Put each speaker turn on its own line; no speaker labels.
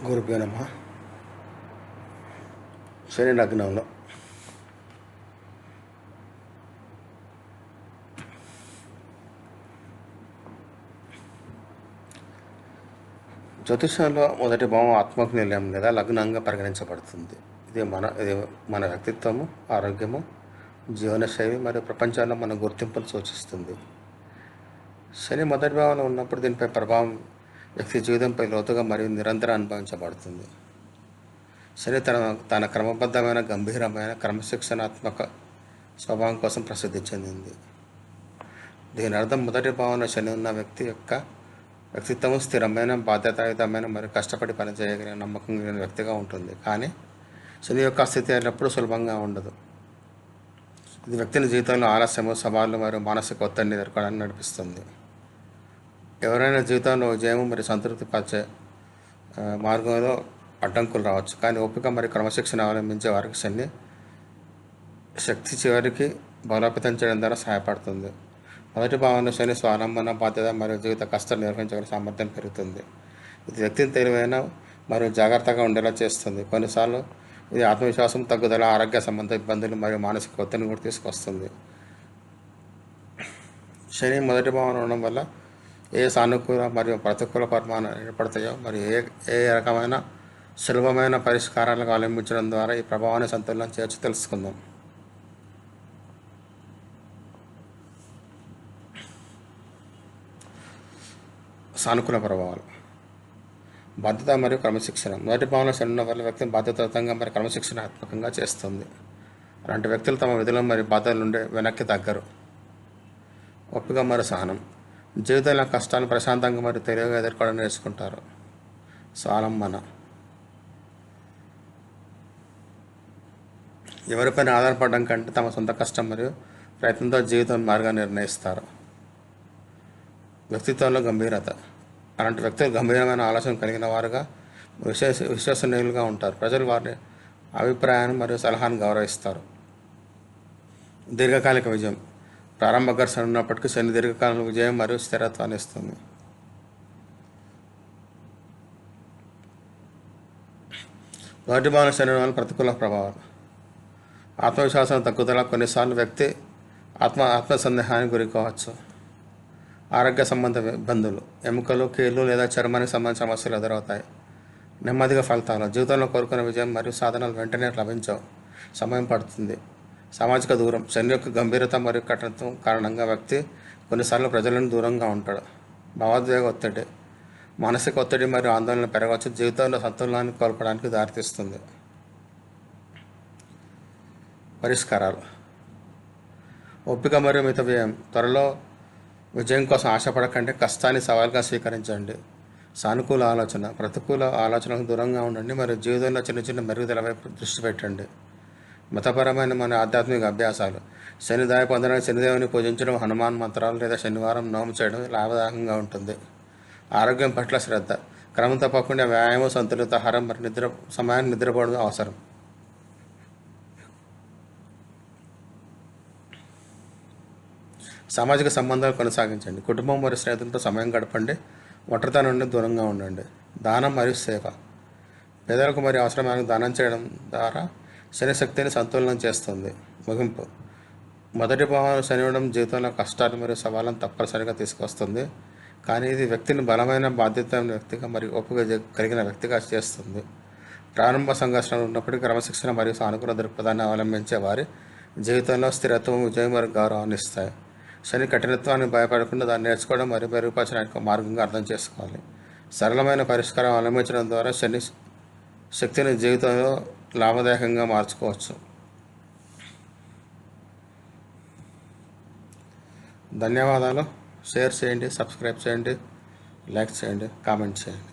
గురుభ్యో నమః. శని లగ్నంలో జ్యోతిషంలో మొదటి భావం ఆత్మకు నిలయం లేదా లగ్నంగా పరిగణించబడుతుంది. ఇది మన వ్యక్తిత్వము, ఆరోగ్యము, జీవనశైలి మరియు ప్రపంచంలో మన గుర్తింపును సూచిస్తుంది. శని మొదటి భావంలో ఉన్నప్పుడు దీనిపై ప్రభావం వ్యక్తి జీవితంపై లోతుగా మరియు నిరంతరం అనుభవించబడుతుంది. శని తన క్రమబద్ధమైన, గంభీరమైన, క్రమశిక్షణాత్మక స్వభావం కోసం ప్రసిద్ధి చెందింది. దీని అర్థం మొదటి భావంలో శని ఉన్న వ్యక్తి యొక్క వ్యక్తిత్వం స్థిరమైన, బాధ్యతాయుతమైన మరియు కష్టపడి పనిచేయగలిగిన, నమ్మకం కలిగిన వ్యక్తిగా ఉంటుంది. కానీ శని యొక్క స్థితి ఎల్లప్పుడూ సులభంగా ఉండదు. ఇది వ్యక్తిని జీవితంలో ఆలస్యము, సవాళ్ళు మరియు మానసిక ఒత్తిడిని ఎదుర్కోవడానికి నడిపిస్తుంది. ఎవరైనా జీవితంలో విజయము మరియు సంతృప్తి పరిచే మార్గంలో అడ్డంకులు రావచ్చు, కానీ ఓపిక మరియు క్రమశిక్షణ అవలంబించే వారికి శని శక్తి చివరికి బలోపేతం చేయడం ద్వారా సహాయపడుతుంది. మొదటి భావంలో శని స్వాలంబన, బాధ్యత మరియు జీవిత కష్టాలు నిర్వహించగల సామర్థ్యం పెరుగుతుంది. ఇది వ్యక్తిని తెలివైన మరియు జాగ్రత్తగా ఉండేలా చేస్తుంది. కొన్నిసార్లు ఇది ఆత్మవిశ్వాసం తగ్గుదల, ఆరోగ్య సంబంధ ఇబ్బందులు మరియు మానసిక ఒత్తిడిని కూడా తీసుకొస్తుంది. శని మొదటి భావన ఉండడం వల్ల ఏ సానుకూల మరియు ప్రతికూల పరిమాణాలు ఏర్పడతాయో మరియు ఏ రకమైన సులభమైన పరిష్కారాలకు అవలంబించడం ద్వారా ఈ ప్రభావాన్ని సంతులనం చేర్చి తెలుసుకుందాం. సానుకూల ప్రభావాలు: బాధ్యత మరియు క్రమశిక్షణ. మొదటి భావనలో శని ఉన్న వల్ల వ్యక్తిని బాధ్యతాయుతంగా మరియు క్రమశిక్షణాత్మకంగా చేస్తుంది. అలాంటి వ్యక్తులు తమ విధులు మరియు బాధ్యతల నుండి వెనక్కి తగ్గరు. ఓపిక మరియు సహనం. జీవితంలో కష్టాలను ప్రశాంతంగా మరియు తెలివిగా ఎదుర్కోవడం నేర్చుకుంటారు. స్వాలంబన. ఎవరిపైన ఆధారపడడం కంటే తమ సొంత కష్టం మరియు ప్రయత్నంతో జీవితం మార్గాన్ని నిర్ణయిస్తారు. వ్యక్తిత్వంలో గంభీరత. అలాంటి వ్యక్తులు గంభీరమైన ఆలోచన కలిగిన వారుగా, విశ్వసనీయులుగా ఉంటారు. ప్రజలు వారి అభిప్రాయాన్ని మరియు సలహాను గౌరవిస్తారు. దీర్ఘకాలిక విజయం. ప్రారంభ ఘర్షణ ఉన్నప్పటికీ శని దీర్ఘకాల విజయం మరియు స్థిరత్వాన్ని ఇస్తుంది. మొదటి భావన శని వల్ల ప్రతికూల ప్రభావాలు: ఆత్మవిశ్వాసం తగ్గుదల. కొన్నిసార్లు వ్యక్తి ఆత్మసందేహానికి గురి కావచ్చు. ఆరోగ్య సంబంధ ఇబ్బందులు. ఎముకలు, కీళ్ళు లేదా చర్మానికి సంబంధించిన సమస్యలు ఎదురవుతాయి. నెమ్మదిగా ఫలితాలు. జీవితంలో కోరుకున్న విజయం మరియు సాధనలు వెంటనే లభించవు, సమయం పడుతుంది. సామాజిక దూరం. శని యొక్క గంభీరత మరియు కఠినత్వం కారణంగా వ్యక్తి కొన్నిసార్లు ప్రజలను దూరంగా ఉంటాడు. భావోద్వేగ ఒత్తిడి. మానసిక ఒత్తిడి మరియు ఆందోళన పెరగవచ్చు, జీవితంలో సంతులనాన్ని కోల్పోవడానికి దారితీస్తుంది. పరిష్కారాలు: ఓపిక మరియు మిత వ్యయం. త్వరలో విజయం కోసం ఆశపడకండి, కష్టాన్ని సవాల్గా స్వీకరించండి. సానుకూల ఆలోచన. ప్రతికూల ఆలోచనలకు దూరంగా ఉండండి మరియు జీవితంలో చిన్న చిన్న మెరుగుదల వైపు దృష్టి పెట్టండి. మతపరమైన మన ఆధ్యాత్మిక అభ్యాసాలు. శని దయ పొందడానికి శనిదేవుని పూజించడం, హనుమాన్ మంత్రాలు లేదా శనివారం నోము చేయడం లాభదాయకంగా ఉంటుంది. ఆరోగ్యం పట్ల శ్రద్ధ. క్రమం తప్పకుండా వ్యాయామం, సంతులిత ఆహారం మరియు సమయాన్ని నిద్రపోవడం అవసరం. సామాజిక సంబంధాలు కొనసాగించండి. కుటుంబం మరియు స్నేహితులతో సమయం గడపండి. ఒంటరితనం నుండి దూరంగా ఉండండి. దానం మరియు సేవ. పేదలకు మరియు అవసరమైన దానం చేయడం ద్వారా శని శక్తిని సంతులనం చేస్తుంది. ముగింపు: మొదటి భావన శని ఉండడం జీవితంలో కష్టాలు మరియు సవాళ్ళను తప్పనిసరిగా తీసుకొస్తుంది, కానీ ఇది వ్యక్తిని బలమైన, బాధ్యత వ్యక్తిగా మరియు ఓపిక కలిగిన వ్యక్తిగా చేస్తుంది. ప్రారంభ సంఘర్షణలు ఉన్నప్పటికీ క్రమశిక్షణ మరియు సానుకూల దృక్పథాన్ని అవలంబించే వారి జీవితంలో స్థిరత్వం, విజయం మరియు గౌరవాన్ని ఇస్తాయి. శని కఠినత్వాన్ని భయపడకుండా దాన్ని నేర్చుకోవడం మరియు మెరుగుపరచడానికి ఒక మార్గంగా అర్థం చేసుకోవాలి. సరళమైన పరిష్కారం అవలంబించడం ద్వారా శని శక్తిని జీవితంలో లాభదాయకంగా మార్చుకోవచ్చు. ధన్యవాదాలు. షేర్ చేయండి, సబ్స్క్రైబ్ చేయండి, లైక్ చేయండి, కామెంట్ చేయండి.